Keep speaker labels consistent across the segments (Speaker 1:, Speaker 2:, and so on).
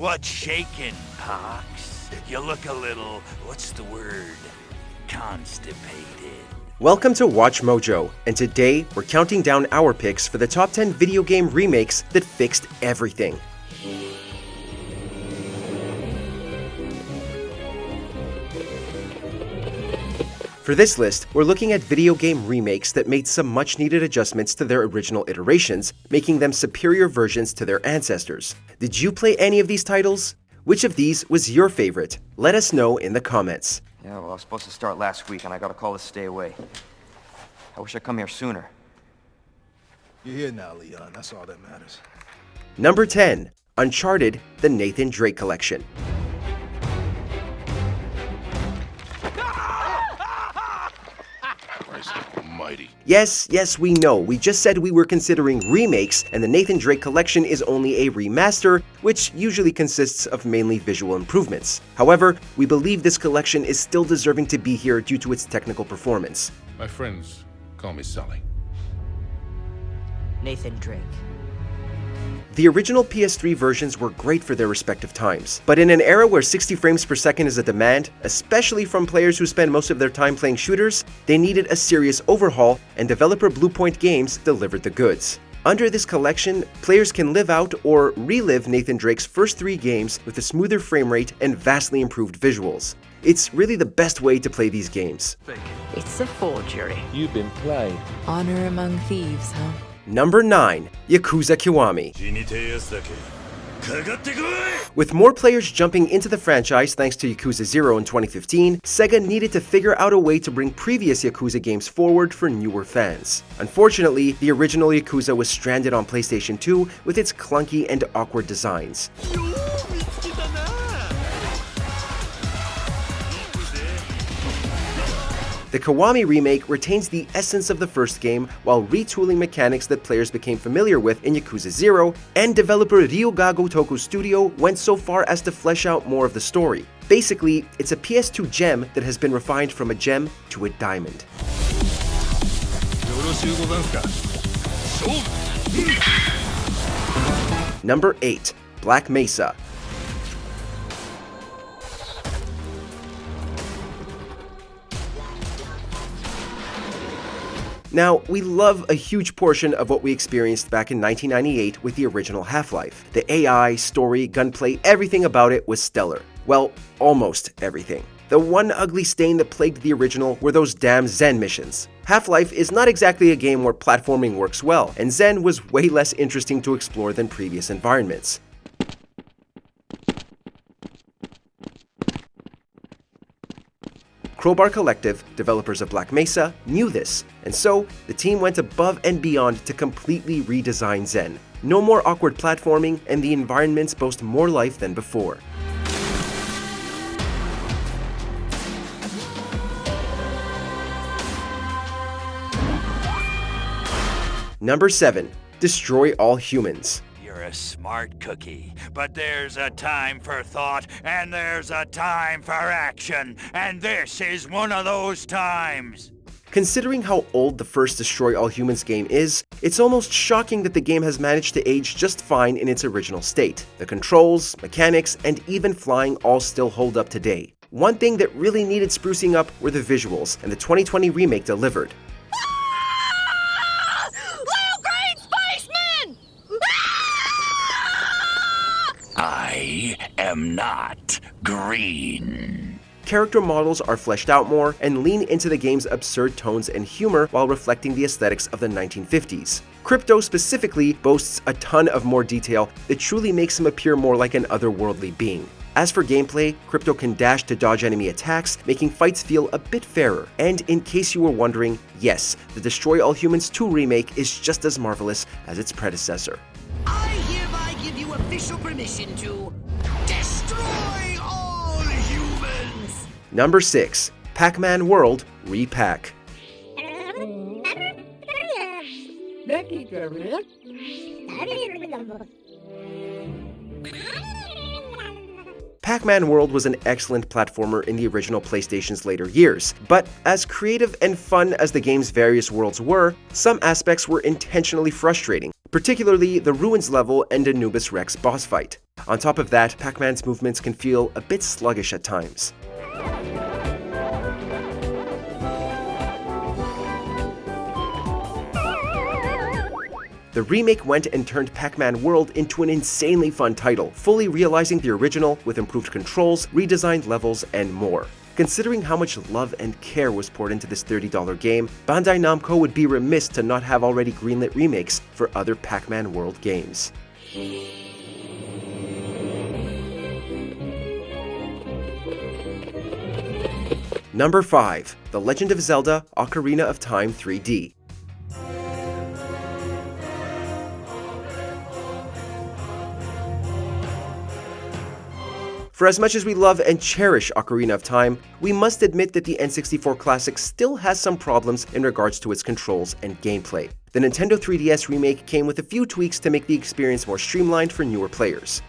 Speaker 1: What's shaking, Pox? You look a little, what's the word, constipated.
Speaker 2: Welcome to Watch Mojo, and today we're counting down our picks for the top 10 video game remakes that fixed everything. For this list, we're looking at video game remakes that made some much-needed adjustments to their original iterations, making them superior versions to their ancestors. Did you play any of these titles? Which of these was your favorite? Let us know in the comments.
Speaker 3: Yeah, well, I was supposed to start last week, and I got a call to stay away. I wish I'd come here sooner.
Speaker 4: You're here now, Leon. That's all that matters.
Speaker 2: Number 10. Uncharted: The Nathan Drake Collection. Yes, we know. We just said we were considering remakes, and the Nathan Drake Collection is only a remaster, which usually consists of mainly visual improvements. However, we believe this collection is still deserving to be here due to its technical performance.
Speaker 5: My friends call me Sully.
Speaker 6: Nathan Drake.
Speaker 2: The original PS3 versions were great for their respective times, but in an era where 60 frames per second is a demand, especially from players who spend most of their time playing shooters, they needed a serious overhaul, and developer Bluepoint Games delivered the goods. Under this collection, players can live out or relive Nathan Drake's first 3 games with a smoother frame rate and vastly improved visuals. It's really the best way to play these games.
Speaker 6: It's a forgery.
Speaker 7: You've been played.
Speaker 8: Honor among thieves, huh?
Speaker 2: Number 9. Yakuza Kiwami. With more players jumping into the franchise thanks to Yakuza 0 in 2015, Sega needed to figure out a way to bring previous Yakuza games forward for newer fans. Unfortunately, the original Yakuza was stranded on PlayStation 2 with its clunky and awkward designs. The Kiwami remake retains the essence of the first game while retooling mechanics that players became familiar with in Yakuza 0, and developer Ryuga Gotoku Studio went so far as to flesh out more of the story. Basically, it's a PS2 gem that has been refined from a gem to a diamond. Number 8. Black Mesa. Now, we love a huge portion of what we experienced back in 1998 with the original Half-Life. The AI, story, gunplay, everything about it was stellar. Well, almost everything. The one ugly stain that plagued the original were those damn Zen missions. Half-Life is not exactly a game where platforming works well, and Zen was way less interesting to explore than previous environments. Crowbar Collective, developers of Black Mesa, knew this, and so the team went above and beyond to completely redesign Zen. No more awkward platforming, and the environments boast more life than before. Number 7. Destroy All Humans.
Speaker 1: You're a smart cookie, but there's a time for thought, and there's a time for action, and this is one of those times.
Speaker 2: Considering how old the first Destroy All Humans game is, it's almost shocking that the game has managed to age just fine in its original state. The controls, mechanics, and even flying all still hold up today. One thing that really needed sprucing up were the visuals, and the 2020 remake delivered.
Speaker 1: I am not green.
Speaker 2: Character models are fleshed out more and lean into the game's absurd tones and humor while reflecting the aesthetics of the 1950s. Crypto specifically boasts a ton of more detail that truly makes him appear more like an otherworldly being. As for gameplay, Crypto can dash to dodge enemy attacks, making fights feel a bit fairer. And in case you were wondering, yes, the Destroy All Humans 2 remake is just as marvelous as its predecessor.
Speaker 9: I hereby give you official permission to destroy all humans!
Speaker 2: Number 6. Pac-Man World re-pac. Pac-Man World was an excellent platformer in the original PlayStation's later years, but as creative and fun as the game's various worlds were, some aspects were intentionally frustrating. particularly the Ruins level and Anubis Rex boss fight. On top of that, Pac-Man's movements can feel a bit sluggish at times. The remake went and turned Pac-Man World into an insanely fun title, fully realizing the original with improved controls, redesigned levels, and more. Considering how much love and care was poured into this $30 game, Bandai Namco would be remiss to not have already greenlit remakes for other Pac-Man World games. Number 5. The Legend of Zelda Ocarina of Time 3D. For as much as we love and cherish Ocarina of Time, we must admit that the N64 classic still has some problems in regards to its controls and gameplay. The Nintendo 3DS remake came with a few tweaks to make the experience more streamlined for newer players.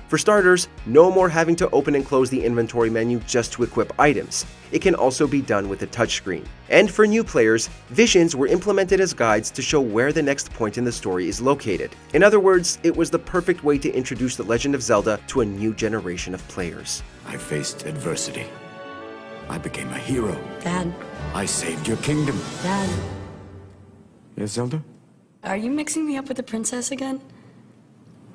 Speaker 2: For starters, no more having to open and close the inventory menu just to equip items. It can also be done with a touchscreen. And for new players, visions were implemented as guides to show where the next point in the story is located. In other words, it was the perfect way to introduce The Legend of Zelda to a new generation of players.
Speaker 7: I faced adversity. I became a hero.
Speaker 6: Dad.
Speaker 7: I saved your kingdom.
Speaker 6: Dad.
Speaker 7: Yes, Zelda?
Speaker 6: Are you mixing me up with the princess again?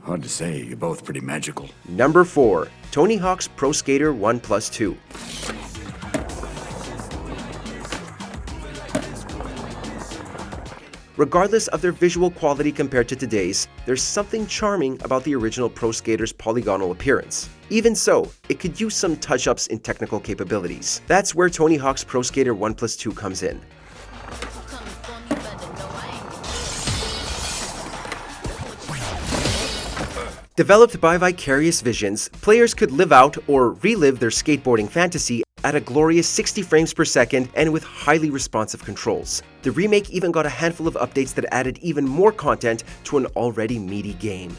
Speaker 7: Hard to say, you're both pretty magical.
Speaker 2: Number 4. Tony Hawk's Pro Skater 1+2. Regardless of their visual quality compared to today's, there's something charming about the original Pro Skater's polygonal appearance. Even so, it could use some touch-ups in technical capabilities. That's where Tony Hawk's Pro Skater 1+2 comes in. Developed by Vicarious Visions, players could live out or relive their skateboarding fantasy at a glorious 60 frames per second and with highly responsive controls. The remake even got a handful of updates that added even more content to an already meaty game.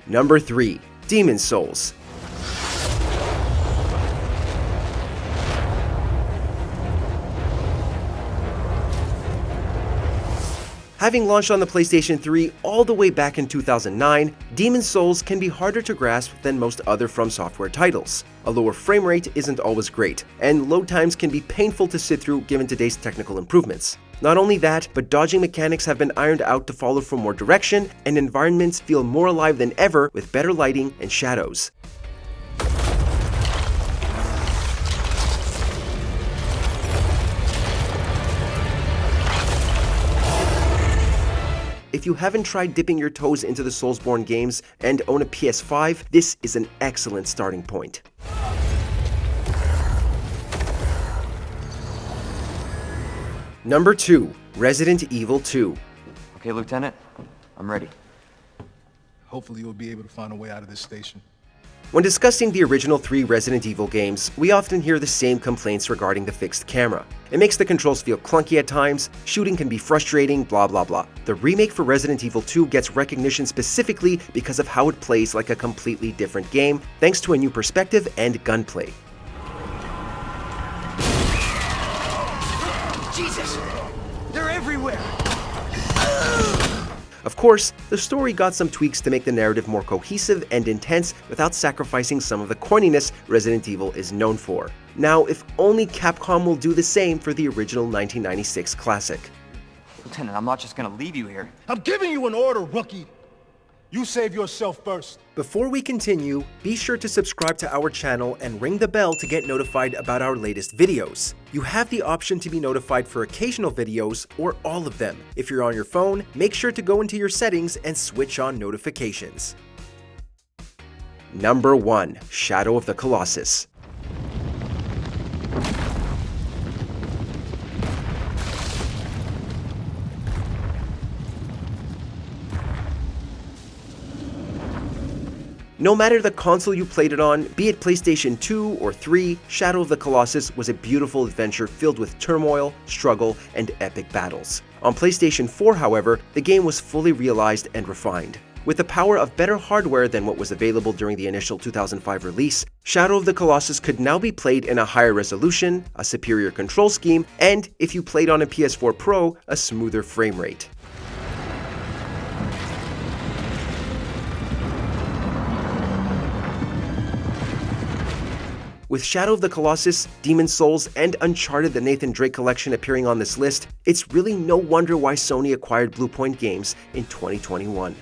Speaker 2: Number 3. Demon's Souls. Having launched on the PlayStation 3 all the way back in 2009, Demon's Souls can be harder to grasp than most other From Software titles. A lower frame rate isn't always great, and load times can be painful to sit through given today's technical improvements. Not only that, but dodging mechanics have been ironed out to follow from more direction, and environments feel more alive than ever with better lighting and shadows. If you haven't tried dipping your toes into the Soulsborne games and own a PS5, this is an excellent starting point. Number 2. Resident Evil 2.
Speaker 3: Okay, Lieutenant, I'm ready.
Speaker 4: Hopefully you'll be able to find a way out of this station.
Speaker 2: When discussing the original 3 Resident Evil games, we often hear the same complaints regarding the fixed camera. It makes the controls feel clunky at times, shooting can be frustrating, blah blah blah. The remake for Resident Evil 2 gets recognition specifically because of how it plays like a completely different game, thanks to a new perspective and gunplay.
Speaker 9: Jesus! They're everywhere!
Speaker 2: Of course, the story got some tweaks to make the narrative more cohesive and intense without sacrificing some of the corniness Resident Evil is known for. Now, if only Capcom will do the same for the original 1996 classic.
Speaker 3: Lieutenant, I'm not just gonna leave you here.
Speaker 4: I'm giving you an order, rookie! You save yourself first.
Speaker 2: Before we continue, be sure to subscribe to our channel and ring the bell to get notified about our latest videos. You have the option to be notified for occasional videos or all of them. If you're on your phone, make sure to go into your settings and switch on notifications. Number 1. Shadow of the Colossus. No matter the console you played it on, be it PlayStation 2 or 3, Shadow of the Colossus was a beautiful adventure filled with turmoil, struggle, and epic battles. On PlayStation 4, however, the game was fully realized and refined. With the power of better hardware than what was available during the initial 2005 release, Shadow of the Colossus could now be played in a higher resolution, a superior control scheme, and, if you played on a PS4 Pro, a smoother frame rate. With Shadow of the Colossus, Demon's Souls, and Uncharted the Nathan Drake Collection appearing on this list, it's really no wonder why Sony acquired Bluepoint Games in 2021.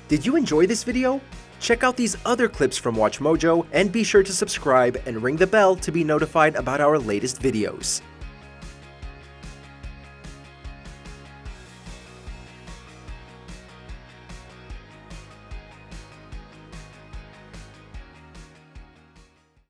Speaker 2: Did you enjoy this video? Check out these other clips from WatchMojo and be sure to subscribe and ring the bell to be notified about our latest videos.